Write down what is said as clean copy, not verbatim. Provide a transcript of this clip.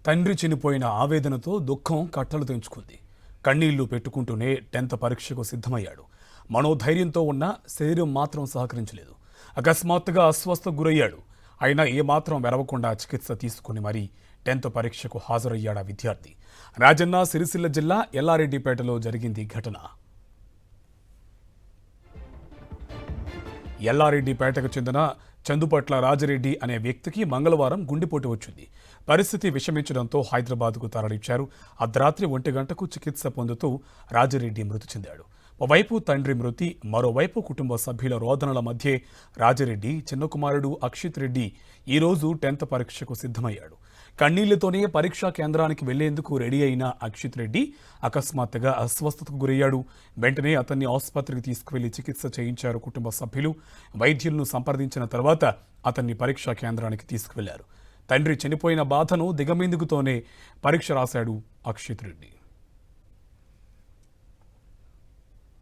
తండ్రి చనిపోయిన ఆవేదనతో దుఃఖం కట్టలు తెంచుకుంది. కన్నీళ్లు పెట్టుకుంటూనే 10th పరీక్షకు సిద్ధమయ్యాడు. మనోధైర్యంతో ఉన్న శరీరం మాత్రం సహకరించలేదు. అకస్మాత్తుగా అస్వస్థకు గురయ్యాడు. అయినా ఏమాత్రం వెరవకుండా చికిత్స తీసుకుని మరీ 10th పరీక్షకు హాజరయ్యాడు ఆ విద్యార్థి. రాజన్న సిరిసిల్ల జిల్లా ఎల్లారెడ్డిపేటలో జరిగింది ఘటన. ఎల్లారెడ్డిపేటకు చెందిన చందుపట్ల రాజిరెడ్డి అనే వ్యక్తికి మంగళవారం గుండెపోటు వచ్చింది. పరిస్థితి విషమించడంతో హైదరాబాద్కు తరలించారు. అర్ధరాత్రి 1 గంటకు చికిత్స పొందుతూ రాజిరెడ్డి మృతి చెందాడు. ఓవైపు తండ్రి మృతి, మరోవైపు కుటుంబ సభ్యుల రోదనల మధ్య రాజిరెడ్డి చిన్న కుమారుడు అక్షిత్ రెడ్డి ఈరోజు 10th పరీక్షకు సిద్ధమయ్యాడు. కన్నీళ్లతోనే పరీక్షా కేంద్రానికి వెళ్లేందుకు రెడీ అయిన అక్షిత్ రెడ్డి అకస్మాత్తుగా అస్వస్థతకు గురయ్యాడు. వెంటనే అతన్ని ఆసుపత్రికి తీసుకువెళ్లి చికిత్స చేయించారు కుటుంబ సభ్యులు. వైద్యులను సంప్రదించిన తర్వాత అతన్ని పరీక్షా కేంద్రానికి తీసుకువెళ్లారు. తండ్రి చనిపోయిన బాధను దిగమిందుకుతోనే పరీక్ష రాశాడు అక్షిత్ రెడ్డి.